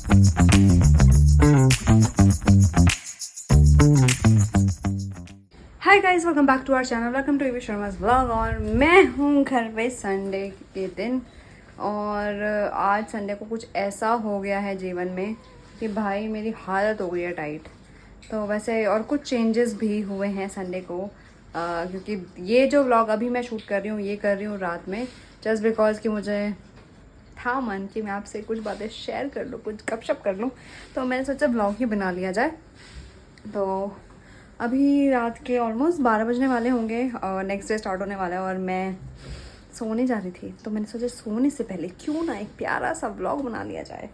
Hi guys, welcome back to our channel, welcome to EV Sharma's vlog. और मैं हूँ घर पे संडे के दिन, और आज संडे को कुछ ऐसा हो गया है जीवन में कि भाई मेरी हालत हो गई है टाइट। तो वैसे और कुछ चेंजेस भी हुए हैं संडे को, क्योंकि ये जो व्लॉग अभी मैं शूट कर रही हूँ ये कर रही हूँ रात में, जस्ट बिकॉज कि मुझे था मन कि मैं आपसे कुछ बातें शेयर कर लूँ, कुछ गपशप कर लूँ। तो मैंने सोचा ब्लॉग ही बना लिया जाए। तो अभी रात के ऑलमोस्ट 12 बजने वाले होंगे और नेक्स्ट डे स्टार्ट होने वाला है, और मैं सोने जा रही थी। तो मैंने सोचा सोने से पहले क्यों ना एक प्यारा सा व्लॉग बना लिया जाए।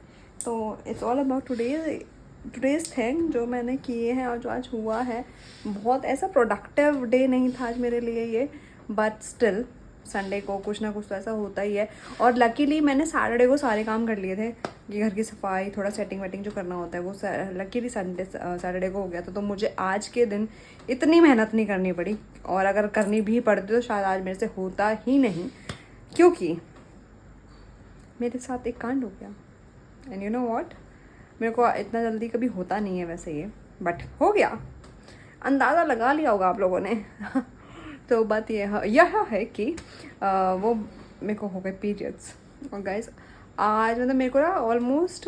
तो it's all about today's thing जो मैंने किए हैं और जो आज हुआ है। बहुत ऐसा प्रोडक्टिव डे नहीं था आज मेरे लिए ये, बट स्टिल संडे को कुछ ना कुछ तो ऐसा होता ही है। और लकीली मैंने सैटरडे को सारे काम कर लिए थे कि घर की सफाई, थोड़ा सेटिंग वेटिंग जो करना होता है वो लकीली सैटरडे को हो गया था। तो मुझे आज के दिन इतनी मेहनत नहीं करनी पड़ी, और अगर करनी भी पड़ती तो शायद आज मेरे से होता ही नहीं, क्योंकि मेरे साथ एक कांड हो गया। एंड यू नो व्हाट, मेरे को इतना जल्दी कभी होता नहीं है वैसे ये, बट हो गया। अंदाज़ा लगा लिया होगा आप लोगों ने। तो बात यह है कि वो मेरे को हो गए पीरियड्स। और गाइस आज मतलब मेरे को ना ऑलमोस्ट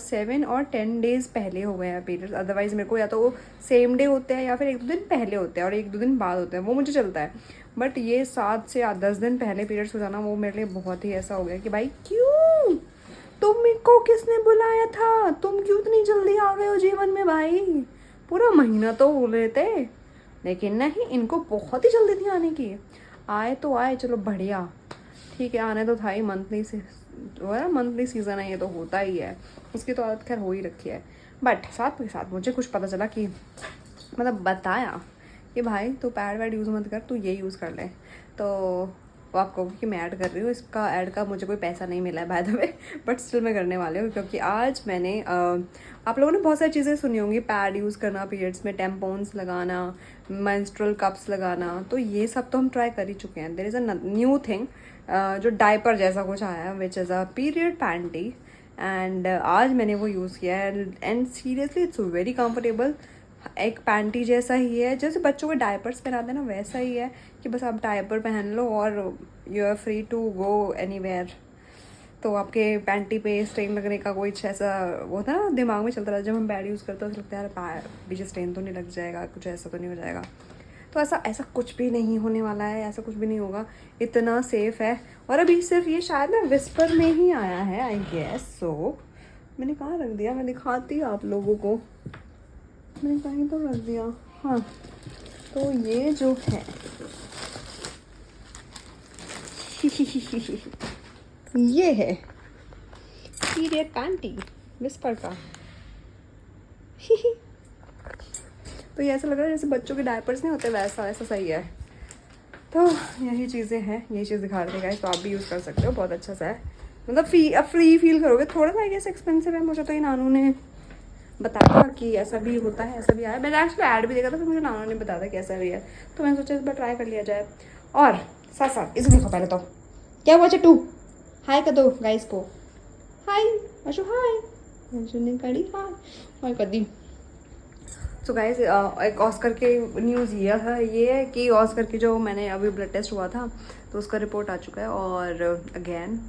7 और 10 डेज़ पहले हो गए हैं पीरियड्स। अदरवाइज़ मेरे को या तो वो सेम डे होते हैं या फिर 1-2 दिन पहले होते हैं और 1-2 दिन बाद होते हैं, वो मुझे चलता है। बट ये 7 से 10 दिन पहले पीरियड्स हो जाना वो मेरे लिए बहुत ही ऐसा हो गया कि भाई क्यों, तुम मेरे को किसने बुलाया था, तुम क्यों इतनी जल्दी आ गए हो जीवन में भाई, पूरा महीना तो हो रहे थे। लेकिन नहीं, इनको बहुत ही जल्दी थी आने की। आए तो आए, चलो बढ़िया, ठीक है, आने तो था ही। मंथली सीज़न है, ये तो होता ही है, उसकी तो आदत खैर हो ही रखी है। बट साथ के साथ मुझे कुछ पता चला कि मतलब बताया कि भाई तू पैड वैड यूज़ मत कर, तू ये यूज़ कर ले। तो वो आप कहोगे कि मैं ऐड कर रही हूँ, इसका ऐड का मुझे कोई पैसा नहीं मिला है by the way, but still मैं करने वाली हूँ। क्योंकि आज मैंने आप लोगों ने बहुत सारी चीज़ें सुनी होंगी, पैड यूज़ करना पीरियड्स में, टेम्पोन्स लगाना, मेंस्ट्रुअल कप्स लगाना, तो ये सब तो हम ट्राई कर ही चुके हैं। There is a new thing जो डायपर जैसा कुछ आया है, which is a period panty. And आज मैंने वो यूज़ किया है, and seriously it's very comfortable. एक पैंटी जैसा ही है, जैसे बच्चों के डायपर्स पहनाते हैं ना, वैसा ही है कि बस आप डायपर पहन लो और you are free to go anywhere. तो आपके पैंटी पे स्ट्रेन लगने का कोई ऐसा वो था ना दिमाग में चलता रहा, जब हम पैड यूज़ करते हैं तो लगता है यार पीछे स्ट्रेन तो नहीं लग जाएगा, कुछ ऐसा तो नहीं हो जाएगा। तो ऐसा कुछ भी नहीं होने वाला है, ऐसा कुछ भी नहीं होगा, इतना सेफ़ है। और अभी सिर्फ ये शायद ना विस्पर में ही आया है, आई गेस सो। मैंने कहाँ रख दिया, मैं दिखाती आप लोगों को, मैंने कहीं तो रख दिया। हाँ, तो ये जो है ये है पीरियड पैंटी विस्पर का। तो ये ऐसा लग रहा है जैसे बच्चों के डायपर्स नहीं होते, वैसा सही है। तो यही चीज़ें हैं, यही चीज़ दिखा रहे थे, तो आप भी यूज़ कर सकते हो, बहुत अच्छा सा है। मतलब फ्री फील करोगे। थोड़ा सा आई एक्सपेंसिव है, मुझे तो ये नानू ने बताया कि ऐसा भी होता है, ऐसा भी आया। मैंने एक्चुअली ऐड भी देखा था, फिर मुझे नानू ने बताया था कि ऐसा भी है, तो मैंने सोचा इस बार ट्राई कर लिया जाए। और साथ साथ इसे देखो, पहले तो क्या हुआ चट्टू, हाय कर दो गाइस को, हाय अशु, हाय अशु ने करी हाय कर दी। सो गाइस एक ऑस्कर के न्यूज़ ये है कि ऑस्कर की जो मैंने अभी ब्लड टेस्ट हुआ था तो उसका रिपोर्ट आ चुका है। और अगेन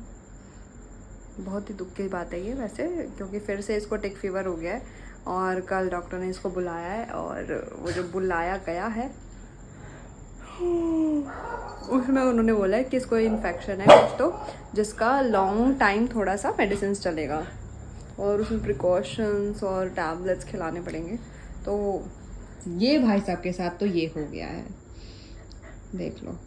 बहुत ही दुख की बात है ये वैसे, क्योंकि फिर से इसको टिक फीवर हो गया है और कल डॉक्टर ने इसको बुलाया है, और वो जो बुलाया गया है उसमें उन्होंने बोला है कि इसको इन्फेक्शन है कुछ, तो जिसका लॉन्ग टाइम थोड़ा सा मेडिसिन चलेगा और उसमें प्रिकॉशंस और टैबलेट्स खिलाने पड़ेंगे। तो ये भाई साहब के साथ तो ये हो गया है, देख लो।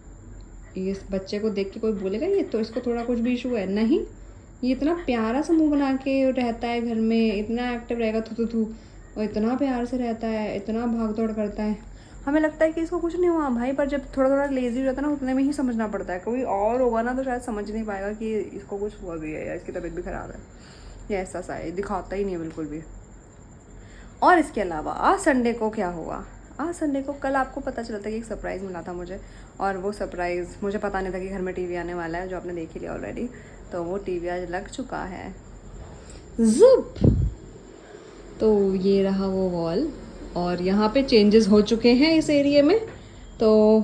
इस बच्चे को देख के कोई बोलेगा ये तो इसको थोड़ा कुछ भी इशू है? नहीं, ये इतना प्यारा सा मुँह बना के रहता है घर में, इतना एक्टिव रहेगा, थू और इतना प्यार से रहता है, इतना भाग दौड़ करता है। हमें लगता है कि इसको कुछ नहीं हुआ भाई, पर जब थोड़ा थोड़ा लेजी हो जाता है ना, उतने में ही समझना पड़ता है। कोई और होगा ना तो शायद समझ नहीं पाएगा कि इसको कुछ हुआ भी है या इसकी तबीयत भी ख़राब है, ये ऐसा सा है, दिखाता ही नहीं है बिल्कुल भी। और इसके अलावा आज संडे को क्या हुआ, आज संडे को कल आपको पता चला था कि एक सरप्राइज़ मिला था मुझे, और वो सरप्राइज़ मुझे पता नहीं था कि घर में टीवी आने वाला है, जो आपने देख ही लिया ऑलरेडी। तो वो टीवी आज लग चुका है। ज़ुप। तो ये रहा वो वॉल, और यहाँ पे चेंजेस हो चुके हैं इस एरिया में। तो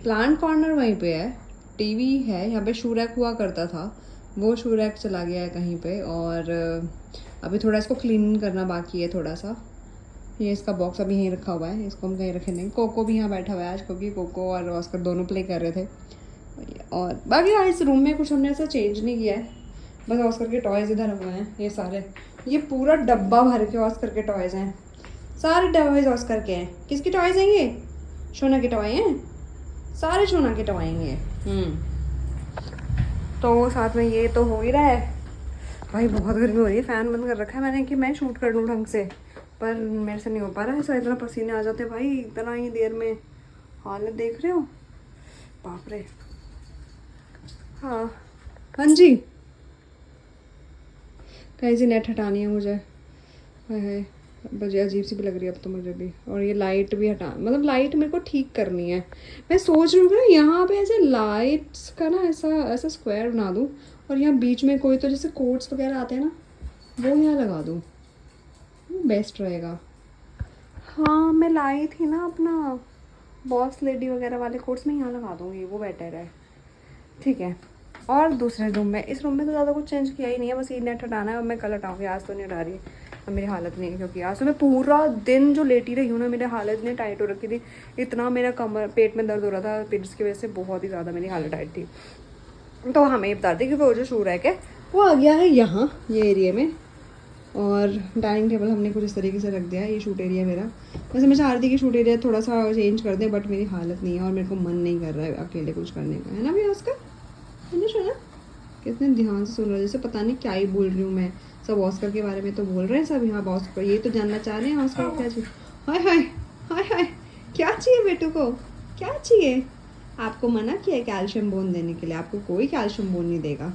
प्लांट कॉर्नर वहीं पे है, टीवी है, यहाँ पे शू रैक हुआ करता था, वो शू रैक चला गया है कहीं पे। और अभी थोड़ा इसको क्लीन करना बाकी है थोड़ा सा। ये इसका बॉक्स अभी यहीं रखा हुआ है, इसको हम कहीं रखे नहीं। कोको भी यहाँ बैठा हुआ है आज, क्योंकि कोको और ऑस्कर दोनों प्ले कर रहे थे। और बाकी हाँ, इस रूम में कुछ हमने ऐसा चेंज नहीं किया है, बस ऑस्कर के टॉयज़ इधर हुए हैं ये सारे। ये पूरा डब्बा भर के ऑस्कर के टॉयज़ हैं, सारे टॉयज़ ऑस्कर के हैं। किसके टॉयज़ हैं ये? शोना के टॉय हैं, सारे शोना के टॉय हैं ये। तो साथ में ये तो हो ही रहा है। भाई बहुत गर्मी हो रही है, फ़ैन बंद कर रखा है मैंने कि मैं शूट कर लूँ ढंग से, पर मेरे से नहीं हो पा रहा है ऐसा। इतना पसीने आ जाते हैं भाई इतना ही देर में, हालत देख रहे हो, बाप रे। हाँ हाँ जी, कहीं से नेट हटानी है मुझे। है बजे अजीब सी भी लग रही है अब तो मुझे भी। और ये लाइट भी हटा, मतलब लाइट मेरे को ठीक करनी है। मैं सोच रही हूँ ना यहाँ पे ऐसे लाइट्स का ना ऐसा ऐसा स्क्वायर बना दूँ, और यहाँ बीच में कोई तो जैसे कोट्स वगैरह आते हैं ना, वो यहाँ लगा दूँ, बेस्ट रहेगा। हाँ मैं लाई थी ना अपना बॉस लेडी वगैरह वाले कोट्स में, यहाँ लगा दूँगी, वो बेटर है। ठीक है। और दूसरे रूम में, इस रूम में तो ज़्यादा कुछ चेंज किया ही नहीं है, बस ये नेट हटाना है। और मैं कल हटाऊँगी, आज तो नहीं हटा रही। अब मेरी हालत नहीं है, क्योंकि आज तो मैं पूरा दिन जो लेटी रही हूँ ना, मेरी हालत इतनी टाइट हो रखी थी, इतना मेरा कमर पेट में दर्द हो रहा था पीरियड्स की वजह से, बहुत ही ज़्यादा मेरी हालत टाइट थी। तो हमें ये बता दी कि वो जो शू रैक है वो आ गया है यहाँ ये एरिया में। और डाइनिंग टेबल हमने कुछ इस तरीके से रख दिया है, ये शूट एरिया मेरा। वैसे मैं चाह रही थी कि शूट एरिया थोड़ा सा चेंज कर दें, बट मेरी हालत नहीं है और मेरे को मन नहीं कर रहा है अकेले कुछ करने का, है ना भैया उसका? है ना सुना? कितने ध्यान से सुन रहा है, जैसे पता नहीं क्या ही बोल रही हूँ मैं। सब ऑस्कर के बारे में तो बोल रहे हैं सब यहाँ, ऑस्कर ये तो जानना चाह रहे हैं ऑस्कर क्या चाहिए। हाय हाय हाय हाय, क्या चाहिए बेटू को, क्या चाहिए? आपको मना किया है कैल्शियम बोन देने के लिए, आपको कोई कैल्शियम बोन नहीं देगा।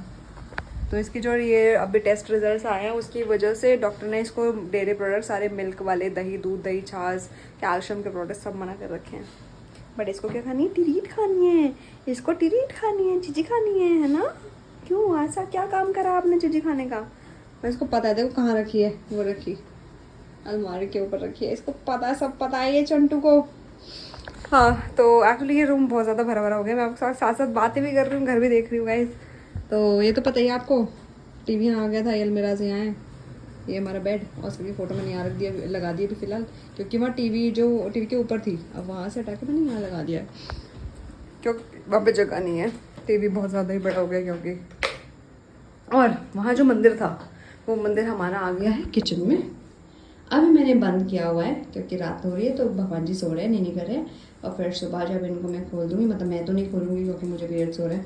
तो इसकी जो ये अभी टेस्ट रिजल्ट्स आए हैं उसकी वजह से डॉक्टर ने इसको डेयरी प्रोडक्ट सारे, मिल्क वाले, दही, दूध, दही, छाछ, कैल्शियम के प्रोडक्ट सब मना कर रखे हैं। बट इसको क्या खानी है? टिरीट खानी है, इसको टिरीट खानी है, चीज़ी खानी है ना? क्यों, ऐसा क्या काम करा आपने चीज़ी खाने का? मैं इसको पता है, देखो कहाँ रखी है, वो रखी अलमारी के ऊपर रखी है, इसको पता है, सब पता है ये चंटू को। हाँ तो एक्चुअली ये रूम बहुत ज़्यादा भरा भरा हो गया, मैं आपके साथ साथ बातें भी कर रही हूँ, घर भी देख रही हूँ गाइस। तो ये तो पता ही है आपको, टीवी यहाँ आ गया था, ये अलमीरा से यहाँ है, ये हमारा बेड, और उसकी फ़ोटो मैंने यहाँ रख दिया, लगा दिया अभी फ़िलहाल, क्योंकि वहाँ टीवी जो टीवी के ऊपर थी, अब वहाँ से हटा के मैंने यहाँ लगा दिया, क्योंकि वहाँ पे जगह नहीं है, टीवी बहुत ज़्यादा ही बड़ा हो गया क्योंकि। और वहाँ जो मंदिर था, वो मंदिर हमारा आ गया है किचन में। अभी मैंने बंद किया हुआ है क्योंकि रात हो रही है, तो भगवान जी सो रहे हैं, नहीं कर रहे हैं। और फिर सुबह जब इनको मैं खोल दूँगी, मतलब मैं तो नहीं खोलूँगी क्योंकि मुझे पीरियड्स हो रहे हैं,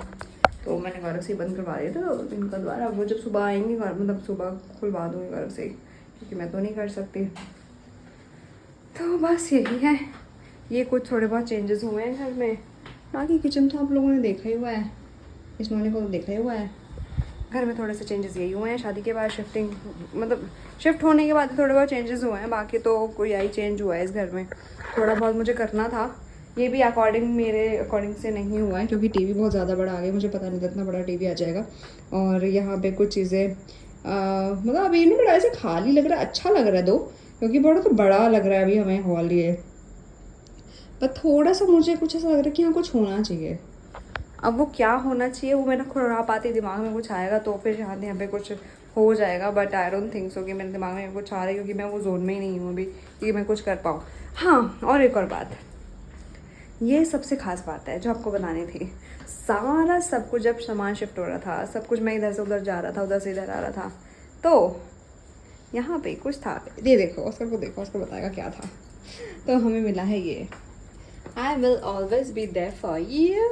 तो मैंने घर से बंद करवा दिया था इनका द्वारा। वो जब सुबह आएंगे घर, मतलब सुबह खुलवा दूँगी घर से, क्योंकि मैं तो नहीं कर सकती। तो बस यही है, ये कुछ थोड़े बहुत चेंजेस हुए हैं घर में। बाकी किचन तो आप लोगों ने देखा ही हुआ है, इस महीने को तो देखा ही हुआ है। घर में थोड़े से चेंजेस यही हुए हैं, शादी के बाद शिफ्टिंग, मतलब शिफ्ट होने के बाद थोड़े बहुत चेंजेस हुए हैं, बाकी तो कोई आई चेंज हुआ है इस घर में। थोड़ा बहुत मुझे करना था, ये भी मेरे अकॉर्डिंग से नहीं हुआ है, क्योंकि टीवी बहुत ज़्यादा बड़ा आ गया, मुझे पता नहीं था इतना बड़ा टीवी आ जाएगा। और यहाँ पे कुछ चीज़ें मतलब अभी नहीं बड़ा, ऐसे खाली लग रहा है, अच्छा लग रहा है दो, क्योंकि बड़ा तो बड़ा लग रहा है अभी हमें हॉल ये, पर थोड़ा सा मुझे कुछ ऐसा लग रहा है कि यहाँ कुछ होना चाहिए। अब वो क्या होना चाहिए वो मेरा खुराप आती दिमाग में कुछ आएगा तो फिर यहाँ पे कुछ हो जाएगा, but I don't think so कि मेरे दिमाग में कुछ आ रहा है, क्योंकि मैं वो जोन में ही नहीं हूँ अभी कि मैं कुछ कर पाऊँ। हाँ और एक और बात, ये सबसे खास बात है जो आपको बतानी थी। सारा सब कुछ जब सामान शिफ्ट हो रहा था, सब कुछ मैं इधर से उधर जा रहा था, उधर से इधर आ रहा था, तो यहाँ पे कुछ था, ये देखो ऑस्कर को, देखो ऑस्कर बताएगा क्या था। तो हमें मिला है ये, I will always be there for you,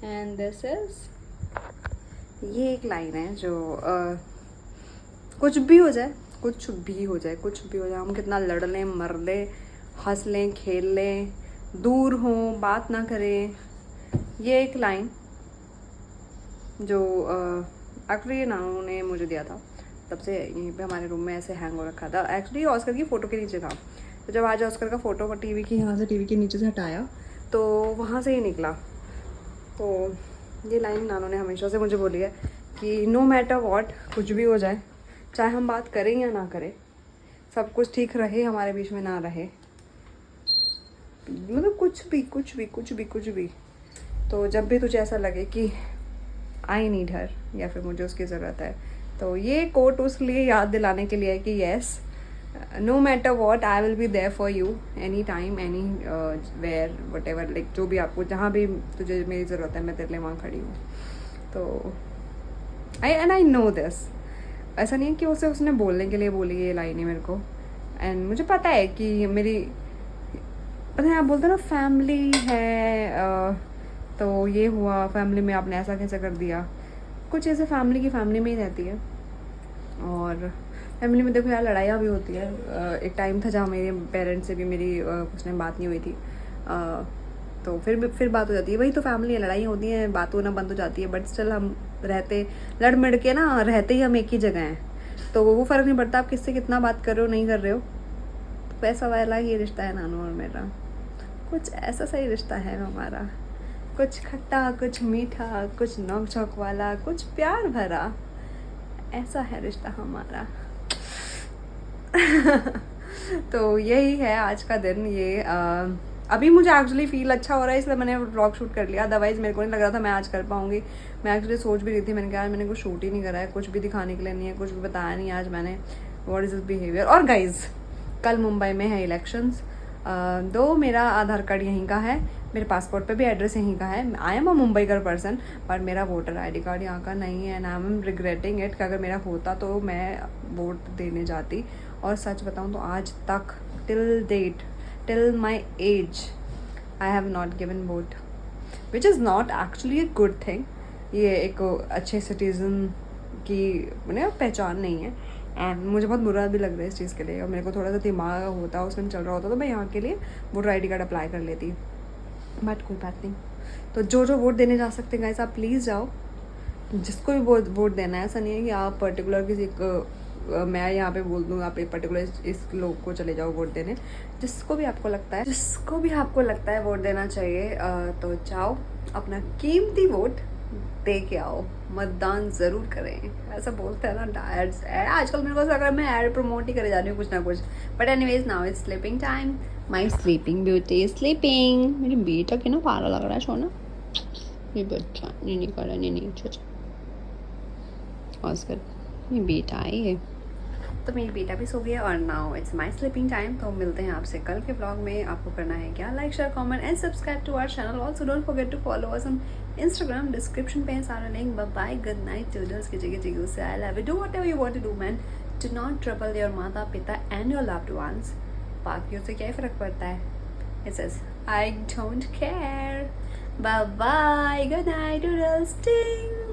and this is, ये एक लाइन है जो कुछ भी हो जाए, कुछ भी हो जाए, कुछ भी हो जाए, हम कितना लड़ लें, मर लें, हंस लें, खेल लें, दूर हों, बात ना करें, ये एक लाइन जो एक्चुअली ये नानू ने मुझे दिया था, तब से यहीं पे हमारे रूम में ऐसे हैंग हो रखा था। एक्चुअली ऑस्कर की फ़ोटो के नीचे था, तो जब आज ऑस्कर का फ़ोटो टीवी की यहाँ से टीवी के नीचे से हटाया तो वहाँ से ही निकला। तो ये लाइन नानू ने हमेशा से मुझे बोली है कि नो मैटर वॉट, कुछ भी हो जाए, चाहे हम बात करें या ना करें, सब कुछ ठीक रहे हमारे बीच में ना रहे, मतलब कुछ भी, तो जब भी तुझे ऐसा लगे कि आई नीड हर या फिर मुझे उसकी ज़रूरत है, तो ये कोट उस लिए याद दिलाने के लिए है कि yes, no matter what I will be there for you any time, anywhere, whatever, like जो भी आपको, जहाँ भी तुझे मेरी ज़रूरत है, मैं तेरे लिए वहाँ खड़ी हूँ। तो आई नो दिस, ऐसा नहीं है कि उसने बोलने के लिए बोली ये लाइनें मेरे को, एंड मुझे पता है कि मेरी, पता है आप बोलते हो ना फैमिली है, तो ये हुआ फैमिली में, आपने ऐसा कैसे कर दिया, कुछ चीज़ें फैमिली की फैमिली में ही रहती है। और फैमिली में देखो यार लड़ाइयाँ भी होती है। एक टाइम था जहाँ मेरे पेरेंट्स से भी मेरी कुछ टाइम बात नहीं हुई थी, तो फिर बात हो जाती है, वही तो फैमिली है, लड़ाइयाँ होती हैं, बात होना बंद हो जाती है, बट स्टिल हम रहते, लड़ मिड़ के ना रहते ही हम एक ही जगह हैं, तो वो फ़र्क नहीं पड़ता आप किससे कितना बात कर रहे हो नहीं कर रहे हो। तो वैसा वाला ही रिश्ता है नानू और मेरा, कुछ ऐसा सही रिश्ता है हमारा, कुछ खट्टा, कुछ मीठा, कुछ नोक झोंक वाला, कुछ प्यार भरा, ऐसा है रिश्ता हमारा। तो यही है आज का दिन। ये अभी मुझे एक्चुअली फील अच्छा हो रहा है, इसलिए मैंने व्लॉग शूट कर लिया, अदरवाइज़ मेरे को नहीं लग रहा था मैं आज कर पाऊँगी। मैं एक्चुअली सोच भी रही थी, मैंने कहा यार मैंने कुछ शूट ही नहीं करा है, कुछ भी दिखाने के लिए नहीं है, कुछ भी बताया नहीं आज मैंने, व्हाट इज़ दिस बिहेवियर। और गाइज कल मुंबई में है इलेक्शंस, दो मेरा आधार कार्ड यहीं का है, मेरे पासपोर्ट पे भी एड्रेस यहीं का है, आई एम अ मुंबई का पर्सन, पर मेरा वोटर आईडी कार्ड यहाँ का नहीं है, and I am regretting it कि अगर मेरा होता तो मैं वोट देने जाती। और सच बताऊँ तो आज तक till my age I have not given vote, which is not actually a good thing. ये एक अच्छे सिटीज़न की पहचान नहीं है, एंड मुझे बहुत बुरा भी लग रहा है इस चीज़ के लिए। और मेरे को थोड़ा सा दिमाग होता, उसमें चल रहा होता तो मैं यहाँ के लिए वोटर आईडी कार्ड अप्लाई कर लेती, बट कोई बात नहीं। तो जो वोट देने जा सकते हैं गाइस, आप प्लीज़ जाओ, जिसको भी वोट देना है। ऐसा नहीं है कि आप पर्टिकुलर किसी मैं यहाँ पे बोल दूँ आप एक पर्टिकुलर इस लोग को चले जाओ वोट देने, जिसको भी आपको लगता है वोट देना चाहिए, तो जाओ अपना कीमती वोट दे के आओ, मतदान ज़रूर करें। ऐसा बोलते हैं ना एड्स, आजकल मेरे को लग रहा है मैं एड प्रमोट ही करे जा रही हूँ कुछ ना कुछ। But anyways now it's sleeping time, my sleeping beauty is sleeping. मेरी बेटा की ना पारा लग रहा है सोना, ये बच्चा नहीं कर रहा, नहीं छोटा ऑस्कर, ये बेटा है ये, तो मेरी बेटा भी सो गया। और now it's my sleeping time. तो मिलते हैं आपसे कल के ब्लॉग में। आपको करना है क्या, like share comment and subscribe to our channel. Also don't forget to follow us on Instagram, description पे है सारा link. Bye bye, good night toodles की जगह से I love you, do whatever you want to do man, do not trouble your माता पिता and your loved ones. बाकियों से क्या फ़र्क पड़ता है, it says I don't care. Bye bye, good night toodles, टिंग।